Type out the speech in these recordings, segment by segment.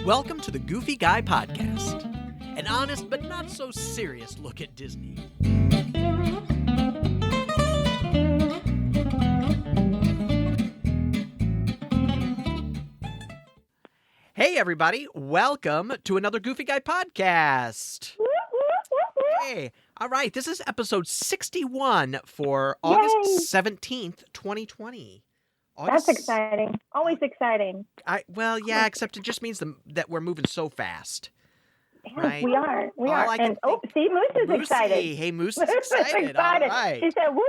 Welcome to the Goofy Guy Podcast, an honest but not so serious look at Disney. Hey everybody, welcome to another Goofy Guy Podcast. Hey, all right, this is episode 61 for August 17th, 2020. That's exciting. Always exciting. Yeah, except it just means that we're moving so fast. Yes, right? we are. See, Moose is excited. Hey, Moose is excited. All right. She said, whoop,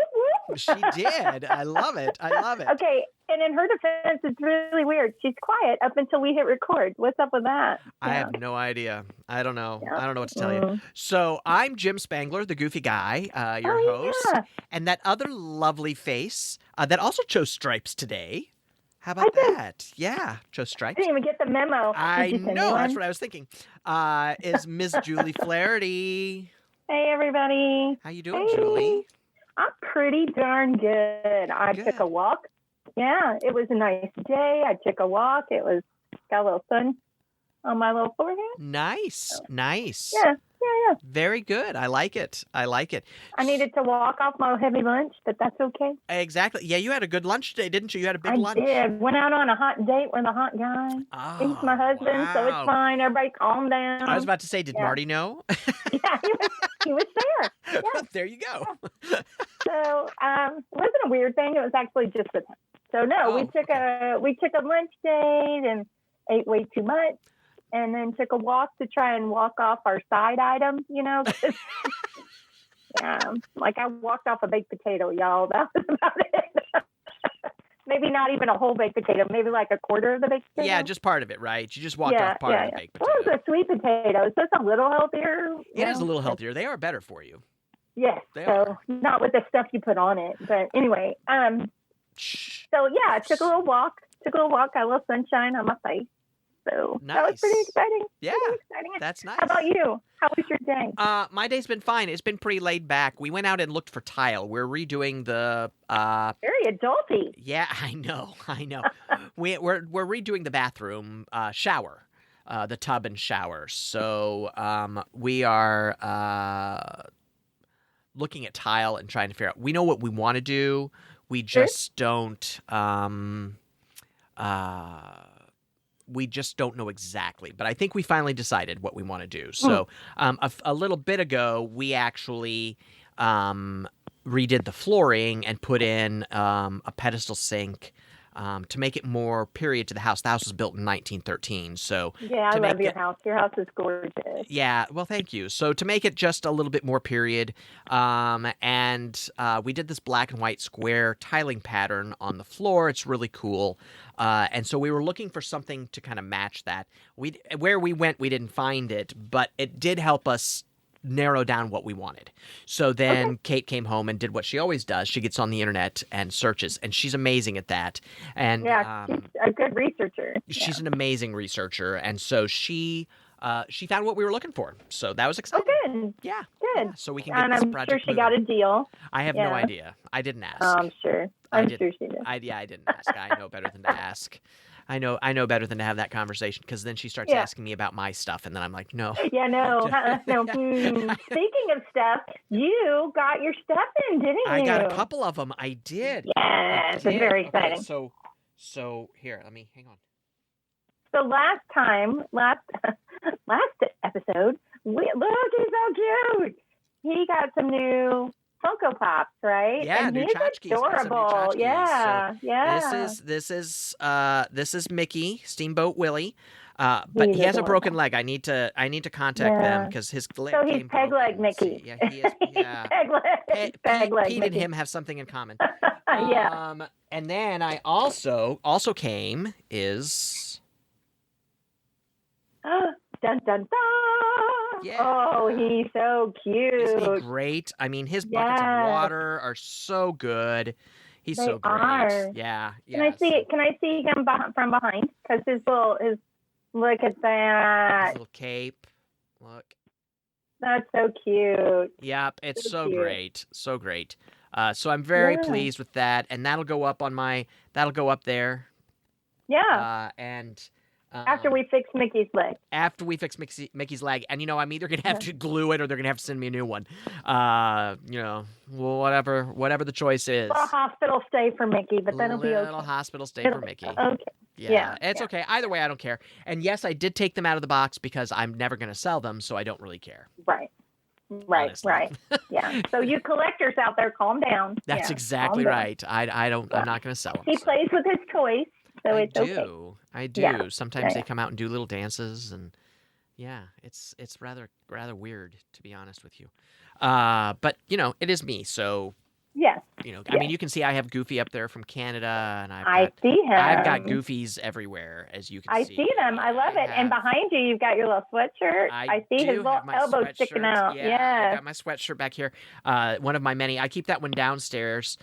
whoop. She did. I love it. Okay, and in her defense, it's really weird. She's quiet up until we hit record. What's up with that? I have no idea. I don't know. Yeah. I don't know what to tell you. So I'm Jim Spangler, the Goofy Guy, your host. Yeah. And that other lovely face that also chose stripes today. How about that? Yeah, chose stripes. I didn't even get the memo. I know. That's what I was thinking. Is Miss Julie Flaherty. Hey, everybody. How you doing, Julie? I'm pretty darn good. I took a walk. Yeah, it was a nice day. I took a walk. It was got a little sun on my little forehead. Nice. Yeah. Very good. I like it. I needed to walk off my heavy lunch, but that's okay. Exactly. Yeah, you had a good lunch today, didn't you? You had a big lunch. I did. Went out on a hot date with a hot guy. Oh, He's my husband, so it's fine. Everybody calm down. I was about to say, did Marty know? Yeah, he was there. Yeah. There you go. So it wasn't a weird thing. It was actually just with him. So no, we took a lunch date and ate way too much. And then took a walk to try and walk off our side items, Yeah, like I walked off a baked potato, y'all. That was about it. Maybe not even a whole baked potato, maybe like a quarter of the baked potato. Yeah, just part of it, right? You just walked off part of the baked potato. Well, it was a sweet potato, so it's a little healthier. It is a little healthier. They are better for you. Yes, not with the stuff you put on it. But anyway, so yeah, I took a little walk, got a little sunshine on my face. So nice. That was pretty exciting. Yeah, that's nice. How about you? How was your day? My day's been fine. It's been pretty laid back. We went out and looked for tile. We're redoing the very adulty. Yeah, I know. We're redoing the bathroom shower, the tub and shower. So we are looking at tile and trying to figure out. We know what we want to do. We just don't. We just don't know exactly, but I think we finally decided what we want to do. So a little bit ago, we actually redid the flooring and put in a pedestal sink to make it more period to the house. The house was built in 1913. So yeah, I love your house. Your house is gorgeous. Yeah, well, thank you. So to make it just a little bit more period, and we did this black and white square tiling pattern on the floor. It's really cool. And so we were looking for something to kind of match that. Where we went, we didn't find it, but it did help us narrow down what we wanted. So then Kate came home and did what she always does. She gets on the internet and searches, and she's amazing at that. And she's a good researcher. She's an amazing researcher, and so she found what we were looking for. So that was exciting. Oh, good. Yeah. Good. Yeah, so we can get this project sure she moving. got a deal. I have no idea. I didn't ask. I'm sure. I'm sure she did. I didn't ask. I know better than to ask. I know better than to have that conversation, because then she starts asking me about my stuff, and then I'm like, no. Yeah, no. Speaking of stuff, you got your stuff in, didn't you? I got a couple of them. I did. Yes, it's very exciting. Okay, so here, let me hang on. So last episode, look, he's so cute. He got some new Funko Pops, right? Yeah, and new he's tchotchkes. adorable. Yeah, so yeah. This is Mickey, Steamboat Willie. But he has a broken leg. I need to contact them because his leg. So he's peg leg Mickey. Yeah, he is. Yeah. peg leg. Pete and him have something in common. Yeah. And then I also came is. Dun dun dun! Yeah. Oh, he's so cute. Isn't he great? I mean, his buckets of water are so good. He's so great. Are. Yeah. Can I see him from behind? Because his look at that. His little cape. Look. That's so cute. Yep, it's so great. So great. So I'm very pleased with that, and that'll go up there. Yeah. And After we fix Mickey's leg. After we fix Mickey's leg. And, I'm either going to have to glue it or they're going to have to send me a new one. Whatever the choice is. Well, hospital stay for Mickey, but that'll be okay. Little hospital stay for Mickey. Okay. Yeah, it's okay. Either way, I don't care. And yes, I did take them out of the box because I'm never going to sell them, so I don't really care. Right. Honestly. Right. Yeah. So you collectors out there, calm down. That's exactly right. I'm not going to sell them. He plays with his toys, so it's okay. I do. Yeah. Sometimes they come out and do little dances, and it's rather weird, to be honest with you. But it is me, so. Yes. I mean, you can see I have Goofy up there from Canada, and I see him. I've got Goofies everywhere, as you can see. I see them. I love it. And behind you, you've got your little sweatshirt. I see his little elbow sticking out. Yeah. I got my sweatshirt back here. One of my many. I keep that one downstairs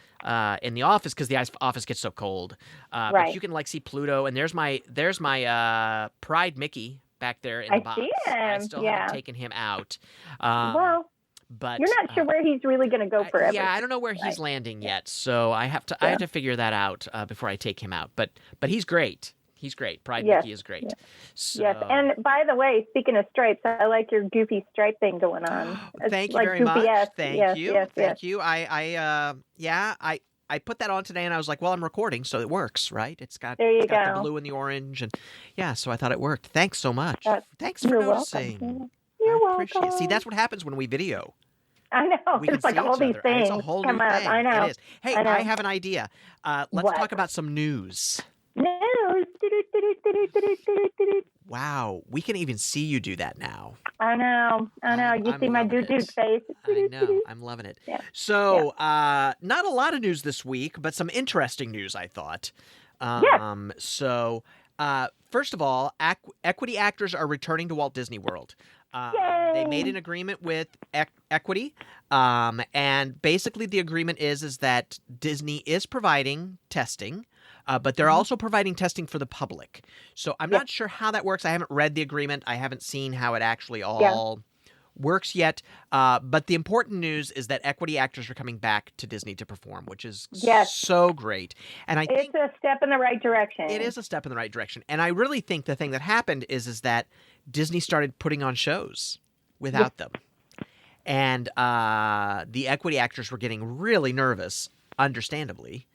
in the office because the office gets so cold. But you can see Pluto, and there's my Pride Mickey back there in the box. I see him. I still haven't taken him out. But you're not sure where he's really going to go forever. Yeah, I don't know where he's landing yet, so I have to figure that out before I take him out. But he's great. He's great. Pride Mickey is great. Yes. So, yes. And by the way, speaking of stripes, I like your Goofy stripe thing going on. Thank you very much. Thank you. I put that on today, and I was like, well, I'm recording, so it works, right? It's got the blue and the orange, and so I thought it worked. Thanks so much. Thanks for noticing. Welcome. You're welcome. See, that's what happens when we video. I know. It's like all these things come up. I know. It is. Hey, I have an idea. Let's talk about some news. News. Wow, we can even see you do that now. I know. You see my doo-doo face. I know. I'm loving it. Yeah. So, not a lot of news this week, but some interesting news, I thought. So, first of all, Equity actors are returning to Walt Disney World. They made an agreement with Equity, and basically the agreement is that Disney is providing testing, but they're also providing testing for the public. So I'm not sure how that works. I haven't read the agreement. I haven't seen how it actually all works yet. But the important news is that Equity actors are coming back to Disney to perform, which is so great. And I think it's a step in the right direction. It is a step in the right direction. And I really think the thing that happened is that Disney started putting on shows without them. And the Equity actors were getting really nervous, understandably.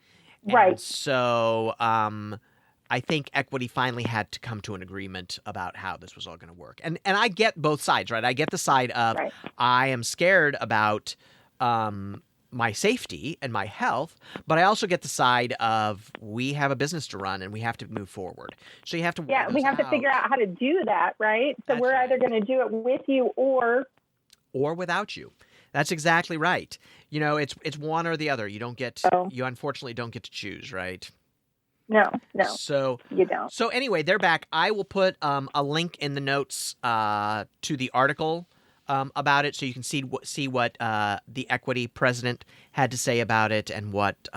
And so I think Equity finally had to come to an agreement about how this was all going to work. And I get both sides, right? I get the side of I am scared about my safety and my health, but I also get the side of we have a business to run and we have to move forward. So you have to we have to figure out how to do that, right? So we're either going to do it with you or without you. That's exactly right. It's one or the other. You don't get you unfortunately don't get to choose, right? No. So you don't. So anyway, they're back. I will put a link in the notes to the article about it, so you can see what the Equity president had to say about it, and what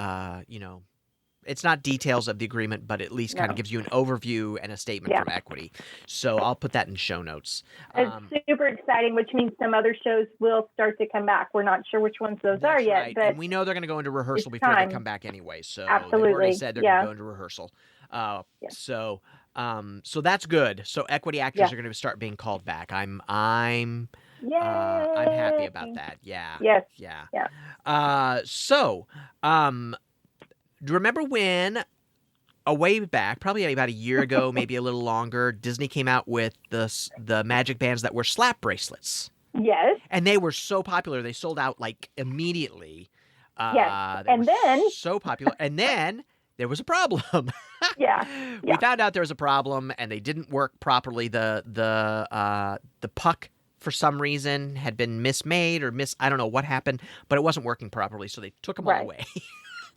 it's not details of the agreement, but at least kind of gives you an overview and a statement from Equity. So I'll put that in show notes. It's super exciting, which means some other shows will start to come back. We're not sure which ones those are yet, right. but and we know they're going to go into rehearsal before they come back anyway. So absolutely, they've already said they're going to go into rehearsal. So that's good. So Equity actors are going to start being called back. I'm happy about that. Yeah. Yes. Yeah. Do you remember when, a way back, probably about a year ago, maybe a little longer, Disney came out with the magic bands that were slap bracelets? Yes. And they were so popular. They sold out immediately. And then so popular. And then there was a problem. We found out there was a problem, and they didn't work properly. The puck, for some reason, had been mismade or I don't know what happened, but it wasn't working properly, so they took them all away.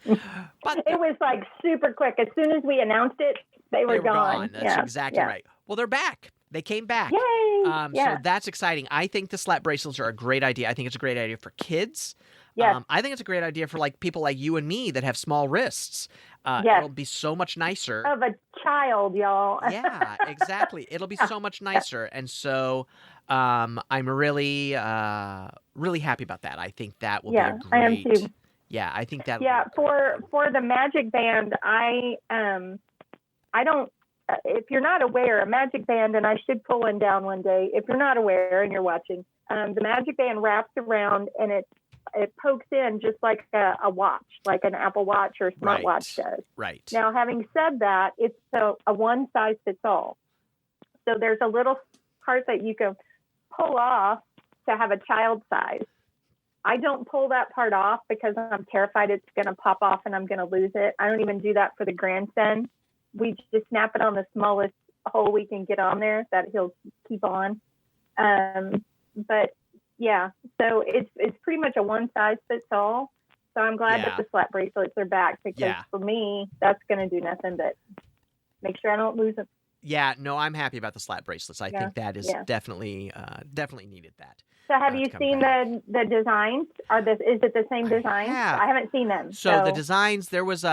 But it was super quick. As soon as we announced it, they were gone. That's exactly right. Well, they're back. They came back. Yay! So that's exciting. I think the slap bracelets are a great idea. I think it's a great idea for kids. I think it's a great idea for people like you and me that have small wrists. It'll be so much nicer. Of a child, y'all. Yeah, exactly. It'll be so much nicer. And so I'm really, really happy about that. I think that will be a great... I am too. Yeah, I think that. For the magic band, I don't if you're not aware, a magic band, and I should pull one down one day. If you're not aware and you're watching, the magic band wraps around and it pokes in just like a watch, like an Apple Watch or smartwatch does. Right. Now, having said that, it's a one size fits all. So there's a little part that you can pull off to have a child size. I don't pull that part off because I'm terrified it's going to pop off and I'm going to lose it. I don't even do that for the grandson. We just snap it on the smallest hole we can get on there that he'll keep on. But yeah, so it's pretty much a one size fits all. So I'm glad that the slap bracelets are back because for me, that's going to do nothing but make sure I don't lose them. Yeah, no, I'm happy about the slap bracelets. I think that is definitely needed that. So have you seen the designs? Is it the same design? I haven't seen them. So the designs, there was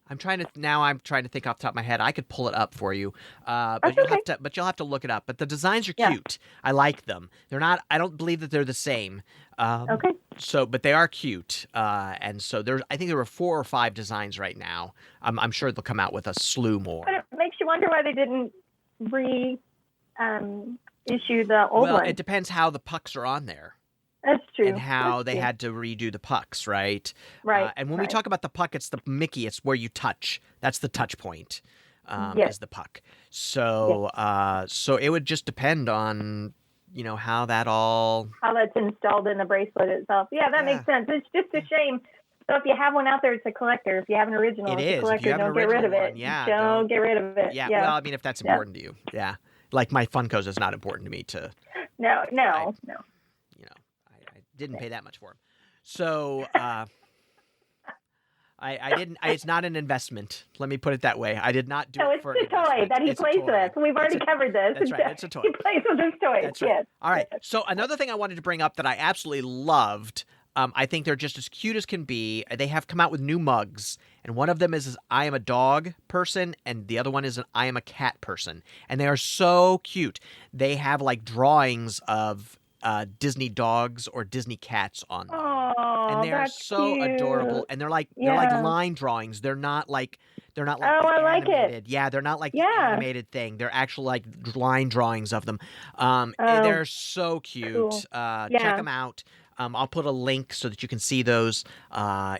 I'm trying to think off the top of my head. I could pull it up for you, but you'll have to look it up. But the designs are cute. I like them. They're not. I don't believe that they're the same. Okay. So, but they are cute, and so I think there were 4 or 5 designs right now. I'm sure they'll come out with a slew more. But it makes you wonder why they didn't issue the old one. Well, it depends how the pucks are on there. That's true. And how they had to redo the pucks, right? Right. And when we talk about the puck, it's the Mickey. It's where you touch. That's the touch point. Is the puck. So, so it would just depend on, how that's installed in the bracelet itself. Yeah, that makes sense. It's just a shame. So if you have one out there, it's a collector. If you have an original, it's a collector. Don't get rid of it. Don't get rid of it. Yeah. Well, I mean, if that's important to you, like my Funkos is not important to me to. No. I didn't pay that much for them. So I didn't. It's not an investment. Let me put it that way. I did not do it for an investment. It's a toy that he plays with. We've already covered this. That's right. It's a toy. He plays with his toys. That's right. Yes. All right. So another thing I wanted to bring up that I absolutely loved. I think they're just as cute as can be. They have come out with new mugs, and one of them is I am a dog person, and the other one is an I am a cat person, and they are so cute. They have like drawings of Disney dogs or Disney cats on them. Oh, and they're so cute. Adorable. And they're like line drawings. They're not like I like animated. Yeah, they're not like the animated thing. They're actual like line drawings of them. They're so cute. Cool. Check them out. I'll put a link so that you can see those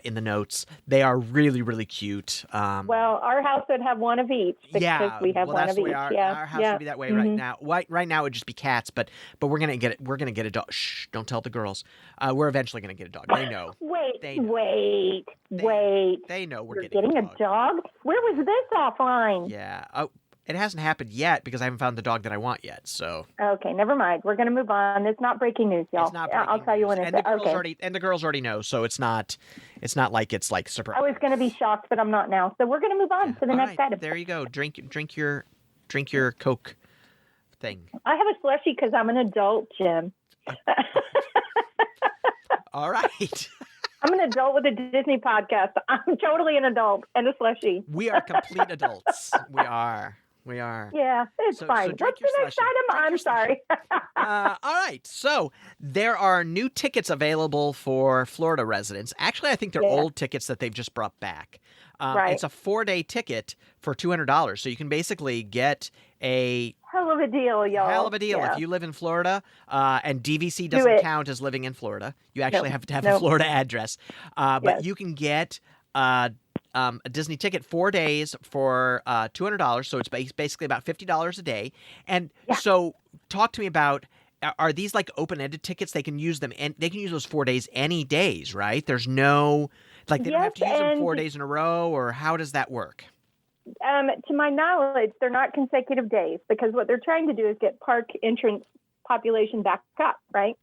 in the notes. They are really, really cute. Well, our house would have one of each because we have one of each. Our house would be that way right now. Right now it would just be cats, but we're gonna get it. We're gonna get a dog. Shh! Don't tell the girls. We're eventually gonna get a dog. They know. Wait. They know we're You're getting a dog. Where was this offline? Yeah. Oh. It hasn't happened yet because I haven't found the dog that I want yet. So okay, never mind. We're going to move on. It's not breaking news, y'all. It's not breaking I'll tell you when news. it's And the girls already know, so it's not like it's like surprise. I was going to be shocked, but I'm not now. So we're going to move on to the next item. There you go. Drink your Coke thing. I have a slushie because I'm an adult, Jim. All right. I'm an adult with a Disney podcast. I'm totally an adult and a slushie. We are complete adults. We are. Yeah, it's fine. What's the next item? I'm sorry. All right. So there are new tickets available for Florida residents. Actually, I think they're old tickets that they've just brought back. It's a 4-day ticket for $200. So you can basically get a hell of a deal, y'all. Hell of a deal. If you live in Florida, and DVC doesn't count as living in Florida. You actually have to have a Florida address. But you can get a Disney ticket 4 days for $200. So it's basically about $50 a day. And so talk to me about, are these like open-ended tickets? They can use them and they can use those 4 days any days, right? There's no, like they don't have to use them 4 days in a row, or how does that work? To my knowledge, they're not consecutive days because what they're trying to do is get park entrance population back up, right?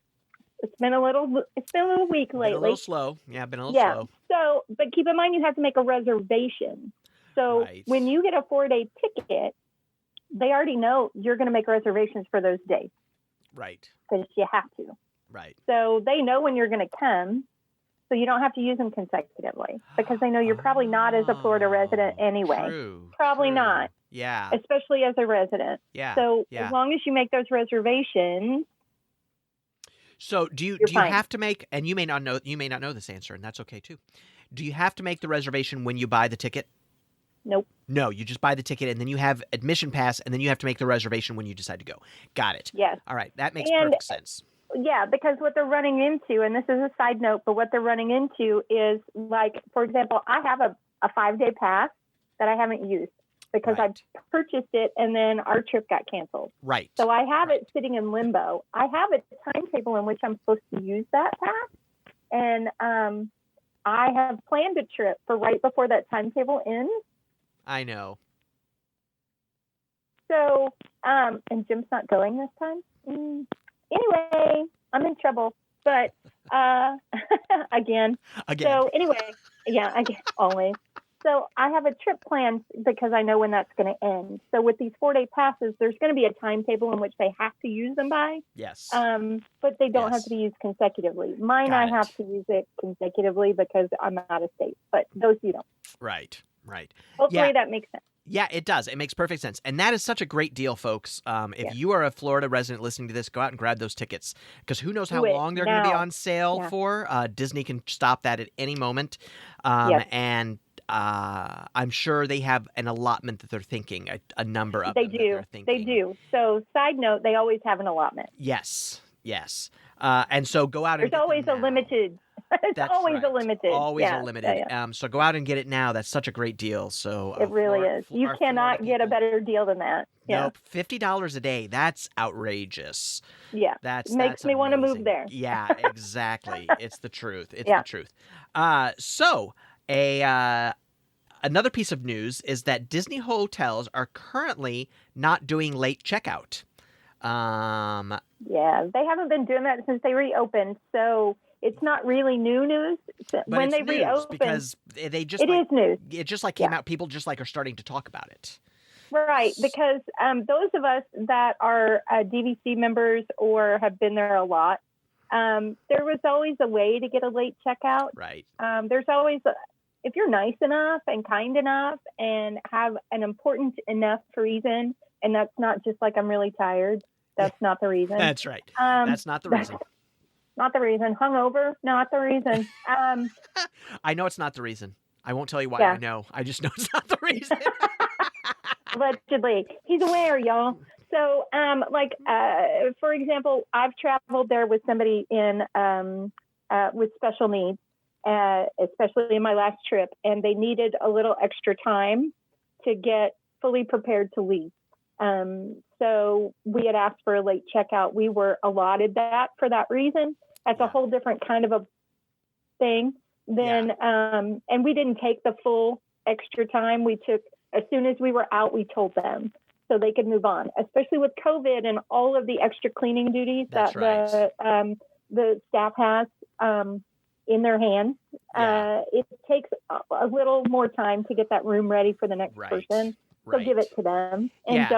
It's been a little weak lately. Been a little slow. Yeah, been a little slow. So, but keep in mind you have to make a reservation. So when you get a 4-day ticket, they already know you're going to make reservations for those days. Right. Because you have to. Right. So they know when you're going to come. So you don't have to use them consecutively because they know you're probably not as a Florida resident anyway. Probably not. Yeah. Especially as a resident. Yeah. So as long as you make those reservations. So do you have to make, and you may not know this answer, and that's okay too. Do you have to make the reservation when you buy the ticket? Nope. No, you just buy the ticket, and then you have admission pass, and then you have to make the reservation when you decide to go. Got it. Yes. All right, that makes And perfect sense. yeah, because what they're running into, and this is a side note, but what they're running into is, like, for example, I have a 5-day pass that I haven't used because Right. I purchased it and then our trip got canceled. Right. So I have Right. it sitting in limbo. I have a timetable in which I'm supposed to use that pass. And I have planned a trip for right before that timetable ends. I know. So, and Jim's not going this time. Anyway, I'm in trouble. But again. So anyway, yeah, again, always. So I have a trip planned because I know when that's going to end. So with these 4-day passes, there's going to be a timetable in which they have to use them by. Yes. But they don't have to be used consecutively. Mine, I have to use it consecutively because I'm out of state. But those you don't. Right. Right. Hopefully that makes sense. Yeah, it does. It makes perfect sense. And that is such a great deal, folks. If you are a Florida resident listening to this, go out and grab those tickets because who knows how long they're going to be on sale for. Disney can stop that at any moment. And I'm sure they have an allotment that they're thinking, a number of them that they're thinking. They do. So side note, they always have an allotment. Yes. Yes. And so go out and there's always a limited. It's always a limited. Always a limited. So go out and get it now. That's such a great deal. So it really is. You cannot get a better deal than that. Nope. $50 a day. That's outrageous. Yeah. Makes me want to move there. Yeah, exactly. It's the truth. It's the truth. So another piece of news is that Disney hotels are currently not doing late checkout. Yeah, they haven't been doing that since they reopened. So it's not really new news. But when it's they reopened, because they just it is news. It just came out. People just are starting to talk about it. Right, because those of us that are DVC members or have been there a lot, there was always a way to get a late checkout. Right. There's always, if you're nice enough and kind enough and have an important enough reason, and that's not just like I'm really tired. That's not the reason. That's right. That's not the reason. Not the reason. Hungover, not the reason. I know it's not the reason. I won't tell you why I know. I just know it's not the reason. Allegedly. He's aware, y'all. So, for example, I've traveled there with somebody with special needs, especially in my last trip, and they needed a little extra time to get fully prepared to leave. So we had asked for a late checkout. We were allotted that for that reason. That's a whole different kind of a thing. Then, and we didn't take the full extra time. We took, as soon as we were out, we told them so they could move on, especially with COVID and all of the extra cleaning duties that the staff has, in their hands. It takes a little more time to get that room ready for the next person. So give it to them and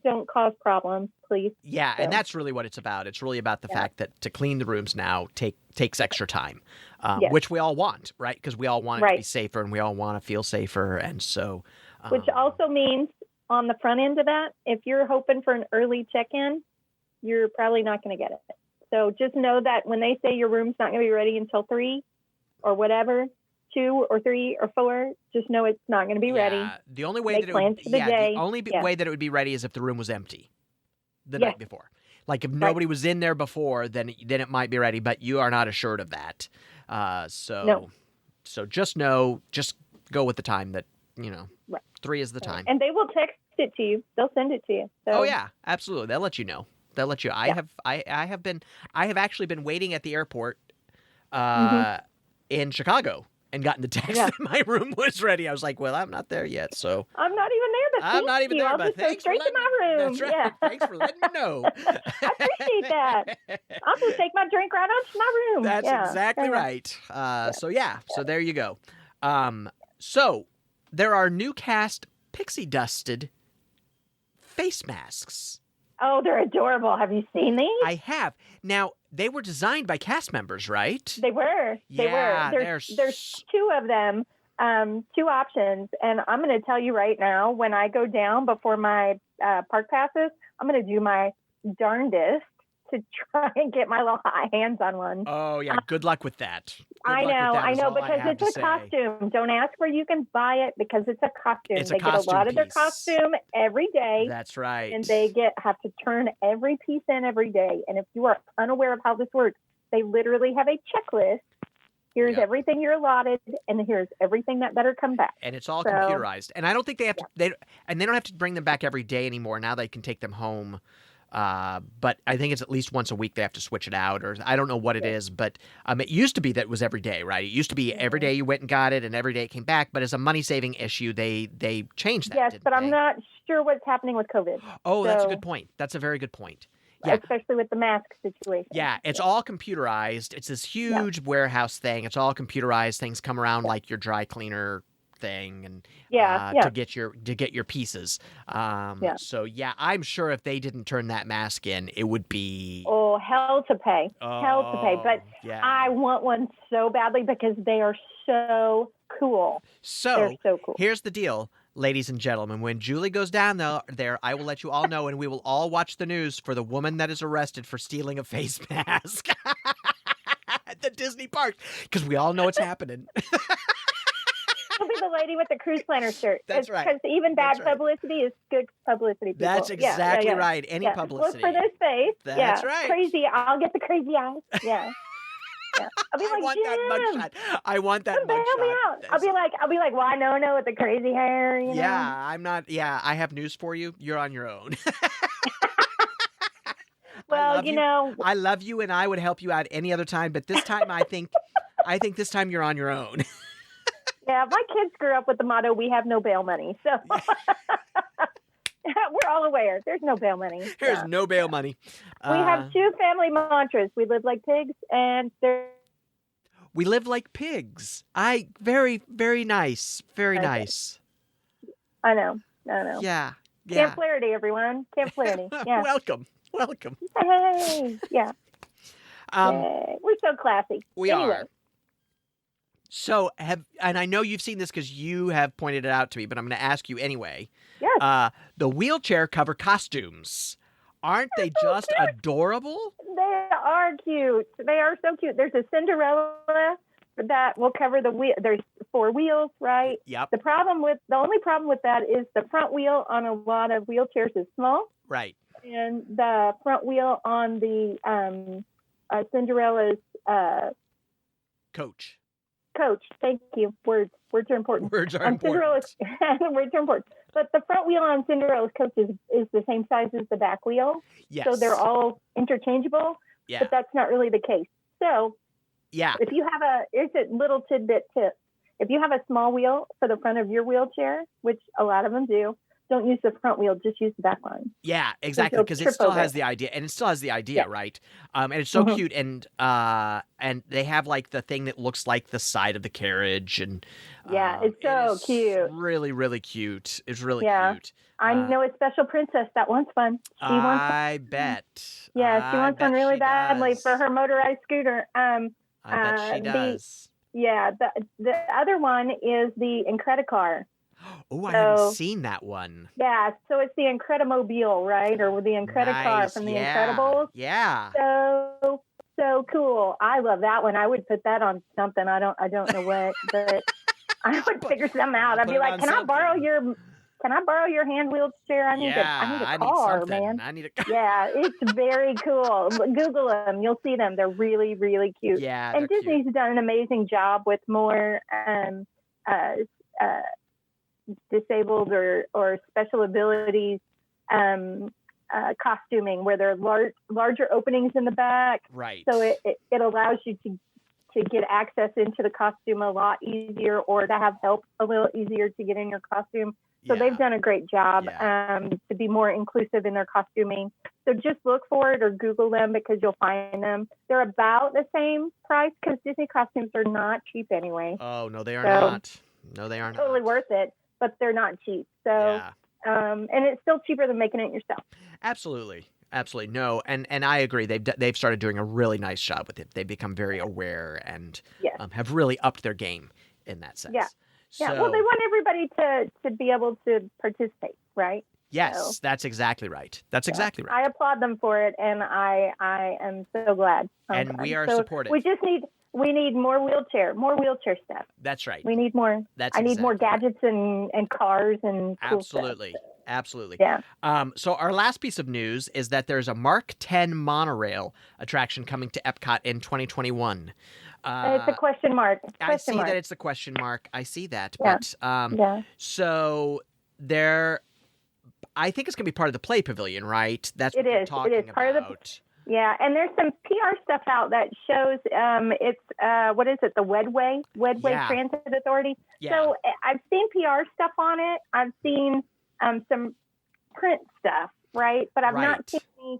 don't cause problems, please. Yeah, and that's really what it's about. It's really about the fact that to clean the rooms now takes extra time, which we all want, right? Because we all want it to be safer and we all want to feel safer. And so... which also means on the front end of that, if you're hoping for an early check-in, you're probably not going to get it. So just know that when they say your room's not going to be ready until 3 or whatever, 2 or 3 or 4, just know it's not going to be ready. The only way way that it would be ready is if the room was empty the night before. Like if nobody was in there before, then it might be ready, but you are not assured of that. So just go with the time that, 3 is the time. And they will text it to you. They'll send it to you. So. Oh yeah, absolutely. They'll let you know. They'll let you. I have actually been waiting at the airport in Chicago and gotten the text that my room was ready. I was like, well, I'm not there yet, so I'm not even there, but I'm not even there, I'll but just thanks go straight to my room. That's right. Yeah. Thanks for letting me know. I appreciate that. I'll just take my drink right on to my room. That's exactly right. So there you go. So there are new cast pixie dusted face masks. Oh, they're adorable. Have you seen these? I have. Now, they were designed by cast members, right? They were. There's 2 of them, 2 options. And I'm going to tell you right now, when I go down before my park passes, I'm going to do my darndest to try and get my little hands on one. Oh, yeah. Good luck with that. Good I luck with know, that I is know, all I because have it's to a say. costume. Don't ask where you can buy it because it's a costume. It's a They get a costume lot of their piece. costume every day, That's right. and they have to turn every piece in every day. And if you are unaware of how this works, they literally have a checklist. Here's Yep. everything you're allotted, and here's everything that better come back. And it's all computerized. And I don't think they have to. Yeah. They don't have to bring them back every day anymore. Now they can take them home. But I think it's at least once a week they have to switch it out, or I don't know what it is. But it used to be that it was every day, right? It used to be every day you went and got it, and every day it came back. But as a money saving issue, they changed that. Yes, didn't but they? I'm not sure what's happening with COVID. Oh, that's a good point. That's a very good point. Yeah. Especially with the mask situation. Yeah, it's all computerized. It's this huge warehouse thing. It's all computerized. Things come around like your dry cleaner thing, and to get your pieces. So yeah, I'm sure if they didn't turn that mask in, it would be hell to pay. Hell to pay. But I want one so badly because they are so cool. So they're so cool. Here's the deal. Ladies and gentlemen, when Julie goes down there, I will let you all know, and we will all watch the news for the woman that is arrested for stealing a face mask at the Disney park, because we all know it's happening. She'll be the lady with the cruise planner shirt. That's right. Because even bad publicity is good publicity. People. That's exactly right. Any publicity. Look for this face. That's right. Crazy. I'll get the crazy eyes. Yeah. Yeah. I'll be like, I want that mugshot. I want that mugshot. Help me out. I'll be like, why no with the crazy hair? You know? I'm not. Yeah, I have news for you. You're on your own. Well, you know, I love you, and I would help you out any other time, but this time I think this time you're on your own. Yeah, my kids grew up with the motto, "We have no bail money," so. We're all aware. There's no bail money. There's no bail money. We have two family mantras. We live like pigs, and we live like pigs. Very, very nice. Very nice. I know. Yeah. Camp Flaherty, everyone. Camp Flaherty. Yeah. Welcome. Hey. Yeah. We're so classy. We are. So and I know you've seen this because you have pointed it out to me, but I'm going to ask you anyway. Yes. The wheelchair cover costumes, aren't they just adorable? They are cute. They are so cute. There's a Cinderella that will cover the wheel. There's 4 wheels, right? Yep. The only problem with that is the front wheel on a lot of wheelchairs is small. Right. And the front wheel on the Cinderella's coach. Thank you. Words are important. Words are important. Words are important. But the front wheel on Cinderella's coach is the same size as the back wheel. Yes. So they're all interchangeable. Yeah. But that's not really the case. So if you have it's a little tidbit tip. If you have a small wheel for the front of your wheelchair, which a lot of them do, don't use the front wheel, just use the back one. Yeah, exactly, because it still has the idea, right? And it's so cute, and they have like the thing that looks like the side of the carriage, and it's so cute. Really, really cute. It's really cute. I know a special princess that wants one. I bet. Yeah, she wants one really badly for her motorized scooter. I bet she does. The other one is the Incredicar. Oh, I haven't seen that one. Yeah, so it's the Incredimobile, right? Or the Incredicar from the Incredibles. Yeah. So cool. I love that one. I would put that on something. I don't know what, but I would figure something out. I'd be like, can I borrow your hand wheelchair? I need a car, man. I need a car. Yeah, it's very cool. Google them. You'll see them. They're really, really cute. Yeah, and Disney's cute. done an amazing job with more disabled or special abilities costuming, where there are larger openings in the back. Right. So it allows you to get access into the costume a lot easier, or to have help a little easier to get in your costume. So they've done a great job to be more inclusive in their costuming. So just look for it or Google them, because you'll find them. They're about the same price, because Disney costumes are not cheap anyway. Oh, no, they are not. No, they are not. Totally worth it, but they're not cheap. So, and it's still cheaper than making it yourself. Absolutely. No, and I agree. They've started doing a really nice job with it. They've become very aware and have really upped their game in that sense. Yeah. So, well, they want everybody to be able to participate, right? Yes, that's exactly right. That's exactly right. I applaud them for it, and I am so glad. And we are so supportive. We need more wheelchair stuff. That's right. We need more. That's I need more exactly gadgets and cars and cool Absolutely. stuff. Absolutely. Yeah. So our last piece of news is that there's a Mark 10 monorail attraction coming to Epcot in 2021. It's a question mark. I see that it's a question mark. I see that. Yeah. But so I think it's going to be part of the Play Pavilion, right? That's what they're talking about. Part of the. Yeah, and there's some PR stuff out that shows it's what is it? The Wedway Transit Authority. Yeah. So I've seen PR stuff on it. I've seen some print stuff, right? But I've not seen any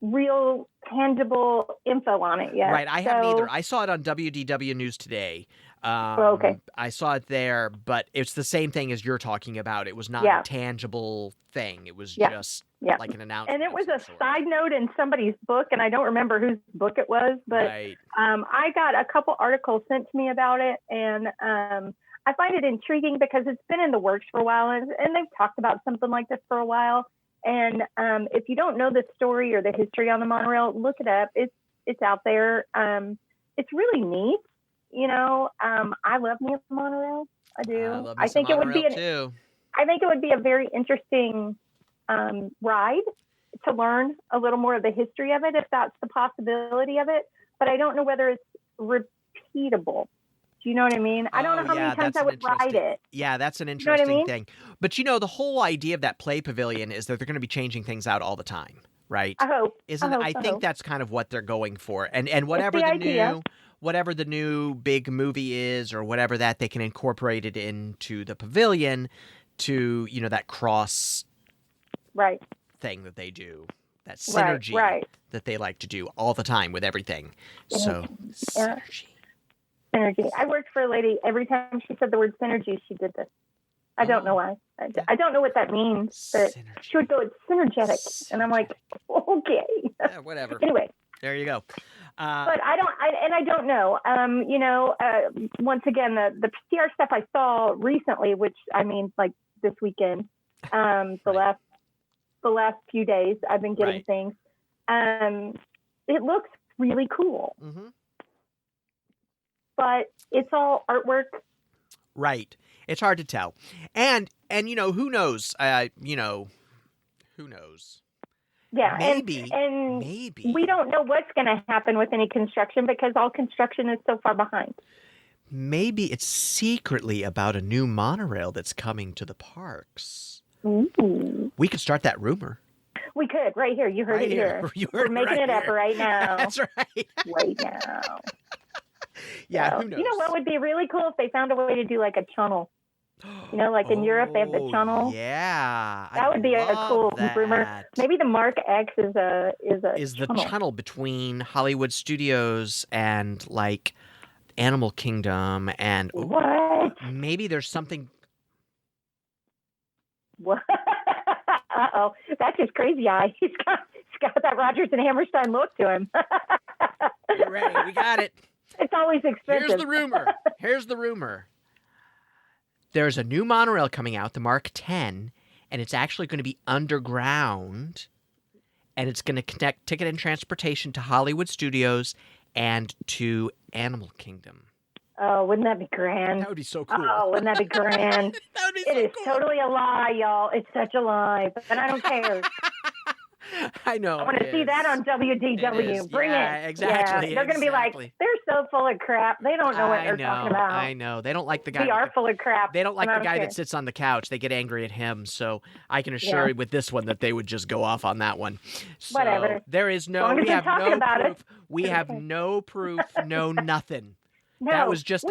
real tangible info on it yet. Right, I haven't either. I saw it on WDW News Today. Okay. I saw it there, but it's the same thing as you're talking about. It was not a tangible thing. It was just like an announcement. And it was a side note in somebody's book, and I don't remember whose book it was, but I got a couple articles sent to me about it, and I find it intriguing because it's been in the works for a while, and they've talked about something like this for a while. And if you don't know the story or the history on the monorail, look it up. It's out there. It's really neat. You know, I love me a monorail. I do. I think it would be I think it would be a very interesting ride to learn a little more of the history of it, if that's the possibility of it. But I don't know whether it's repeatable. Do you know what I mean? I don't know how many times I would ride it. Yeah, that's an interesting thing. But the whole idea of that Play Pavilion is that they're going to be changing things out all the time, right? I hope. I think that's kind of what they're going for. And whatever whatever the new big movie is or whatever that, they can incorporate it into the pavilion to, that cross thing that they do. That synergy that they like to do all the time with everything. So, synergy. Synergy. I worked for a lady. Every time she said the word synergy, she did this. I don't know why. I don't know what that means, but she would go, it's synergetic. And I'm like, okay. Yeah, whatever. Anyway. There you go. But I don't know. Once again, the PR stuff I saw recently, which I mean, like this weekend, the last few days, I've been getting things. It looks really cool. Mm-hmm. But it's all artwork. Right. It's hard to tell. And who knows? Who knows? Yeah, maybe. We don't know what's going to happen with any construction because all construction is so far behind. Maybe it's secretly about a new monorail that's coming to the parks. Ooh. We could start that rumor. We could, right here. You heard it here. We're making it up right now. That's right. Right now. Yeah, so, who knows? You know what would be really cool if they found a way to do like a tunnel. Like in Europe, they have the tunnel. Yeah, that would be a cool rumor. Maybe the Mark X is the tunnel between Hollywood Studios and like Animal Kingdom and what? Maybe there's something. What? Uh-oh, that's his crazy eye. He's got that Rodgers and Hammerstein look to him. Get ready, we got it. It's always expensive. Here's the rumor. There's a new monorail coming out, the Mark 10, and it's actually going to be underground, and it's going to connect ticket and transportation to Hollywood Studios and to Animal Kingdom. Oh, wouldn't that be grand? That would be so cool. Oh, wouldn't that be grand? That would be so cool. It is totally a lie, y'all. It's such a lie, but I don't care. I know. I want to see that on WDW. Bring it. Exactly. Yeah. They're going to be like, they're so full of crap. They don't know what they're talking about. I know. They don't like the guy. We are full of crap. They don't like the guy that sits on the couch. They get angry at him. So I can assure you with this one that they would just go off on that one. So whatever. There is no. We have no proof. We have no proof. No nothing. No, that was just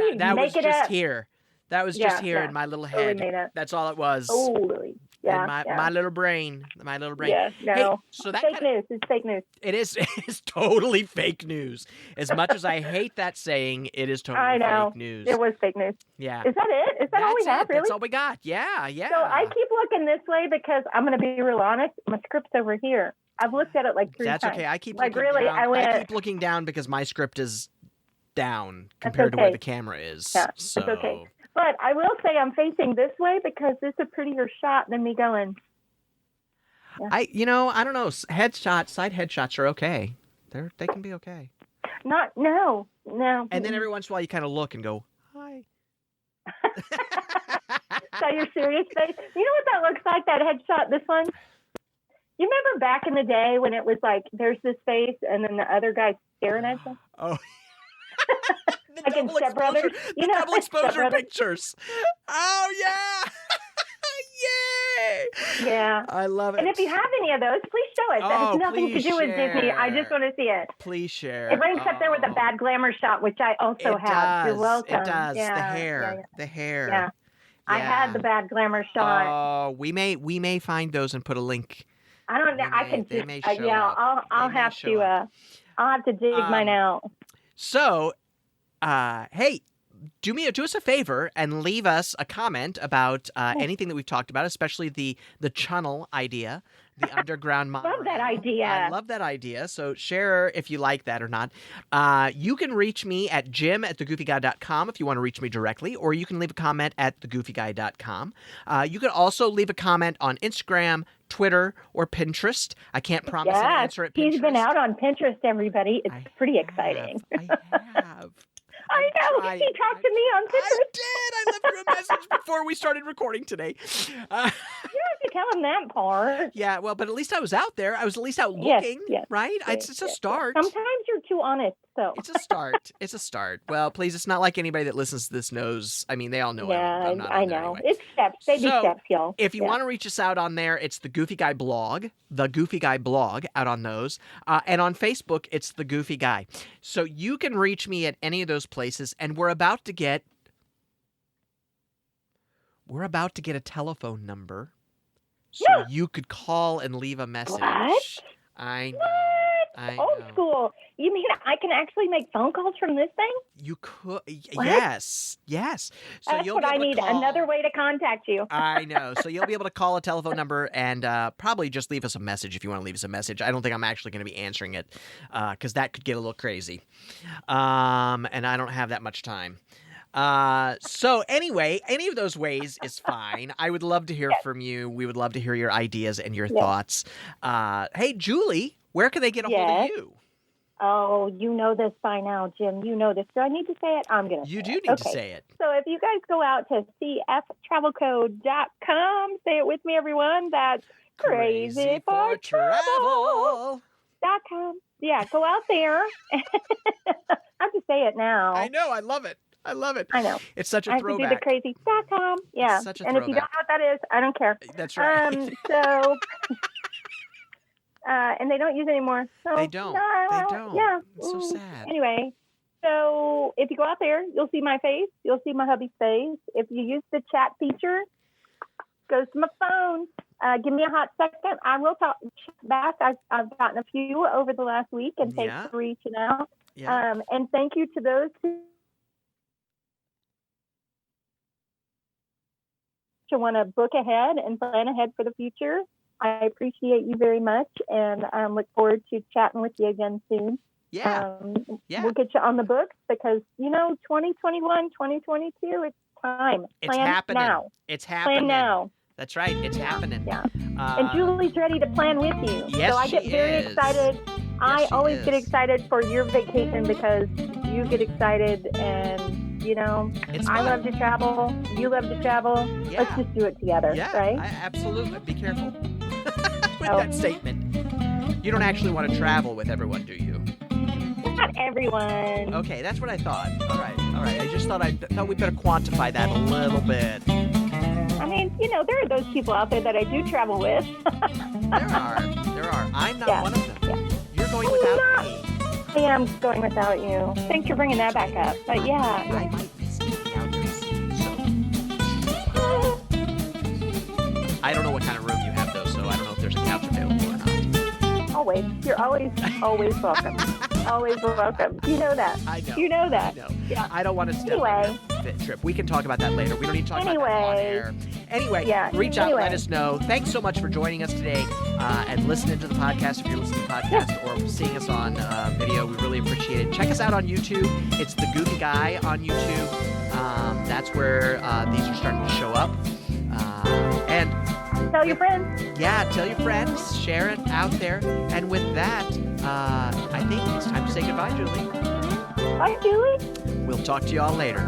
here. That was just here in my little head. Totally that's all it was. Totally. Yeah, my little brain. Yeah, no. Hey, so that news. It's fake news. It is. It's totally fake news. As much as I hate that saying, it is totally fake news. It was fake news. Yeah. Is that it? Is that all we have? Really? That's all we got. Yeah. So I keep looking this way because I'm going to be real honest. My script's over here. I've looked at it like 3 times. That's okay. I keep like looking really. down. I keep looking down because my script is down compared to where the camera is. Yeah, so. It's okay. But I will say I'm facing this way because this is a prettier shot than me going. I don't know. Side headshots are okay. They can be okay. No. And then every once in a while you kind of look and go, hi. So your serious face. You know what that looks like, that headshot, this one? You remember back in the day when it was like, there's this face and then the other guy's staring at you? Oh. Like in Step Brothers. The double exposure pictures. Oh, yeah. Yay! Yeah. I love it. And if you have any of those, please show it. That has nothing to do with Disney. I just want to see it. Please share. It ranks up there with the bad glamour shot, which I also have. You're welcome. It does. Yeah, the hair. Yeah. The hair. Yeah. I had the bad glamour shot. Oh, we may find those and put a link. I don't know. I can they just may show up. I'll have to dig mine out. So, hey, do us a favor and leave us a comment about anything that we've talked about, especially the channel idea, the underground monorail. Love that idea. I love that idea. So share if you like that or not. You can reach me at jim@thegoofyguy.com if you want to reach me directly, or you can leave a comment at thegoofyguy.com. You can also leave a comment on Instagram, Twitter, or Pinterest. I can't promise an answer at Pinterest. He's been out on Pinterest, everybody. It's pretty exciting. I have. I know. He talked to me on Pinterest. I did. I left you a message before we started recording today. You don't have to tell him that part. Yeah, well, but at least I was out there. I was at least out looking, right? Yes, it's a start. Sometimes you're too honest, so. It's a start. It's a start. Well, please, it's not like anybody that listens to this knows. I mean, they all know. Yeah, I'm not I know. Anyway. It's steps. Baby steps, y'all. If you want to reach us out on there, it's the Goofy Guy blog, the Goofy Guy blog out on those. And on Facebook, it's the Goofy Guy. So you can reach me at any of those places, and we're about to get a telephone number so you could call and leave a message. What? I know. What? Old school. You mean I can actually make phone calls from this thing? You could. What? Yes. So that's you'll what be able I need. to call. Another way to contact you. I know. So you'll be able to call a telephone number and probably just leave us a message if you want to leave us a message. I don't think I'm actually going to be answering it because that could get a little crazy. And I don't have that much time. So anyway, any of those ways is fine. I would love to hear from you. We would love to hear your ideas and your thoughts. Hey, Julie, where can they get a hold of you? Oh, you know this by now, Jim. You know this. Do I need to say it? I'm going to say it. You do need to say it. So if you guys go out to cftravelcode.com, say it with me, everyone. That's crazyfortravel.com. Yeah, go out there. I have to say it now. I know. I love it. I know. It's such a throwback. I have to do the crazy.com. Yeah. It's such a and throwback. if you don't know what that is, I don't care. That's right. So... and they don't use it anymore. So, they don't. Yeah. It's so sad. Anyway, so if you go out there, you'll see my face. You'll see my hubby's face. If you use the chat feature, goes to my phone. Give me a hot second. I will talk back. I've gotten a few over the last week, and thanks for reaching out. Yeah. And thank you to those who want to book ahead and plan ahead for the future. I appreciate you very much, and look forward to chatting with you again soon. Yeah. We'll get you on the books because, 2021, 2022, it's time. It's plan happening. Now. It's happening. Plan now. That's right. It's happening. Yeah. And Julie's ready to plan with you. Yes, so I get very excited. I always get excited for your vacation because you get excited and, I love to travel. You love to travel. Yeah. Let's just do it together, right? Absolutely. Be careful with that statement. You don't actually want to travel with everyone, do you? Not everyone. Okay, that's what I thought. All right. I just thought we better quantify that a little bit. I mean, there are those people out there that I do travel with. There are. I'm not one of them. Yeah. You're going without me. I am going without you. Thanks for bringing that back up. But I might be sneaking out there soon, so. I don't know what kind of room you have, though, so I don't know if there's a couch available or not. Always. You're always welcome. Always welcome. You know that. I know. You know that. I know. Yeah. I don't want to step on your trip. We can talk about that later. We don't need to talk about that on air. Anyway, reach out, let us know. Thanks so much for joining us today and listening to the podcast. If you're listening to the podcast or seeing us on video, we really appreciate it. Check us out on YouTube. It's The Goofy Guy on YouTube. That's That's where these are starting to show up. And so tell your friends. Yeah, tell your friends. Share it out there. And with that, I think it's time to say goodbye, Julie. Bye, Julie. We'll talk to you all later.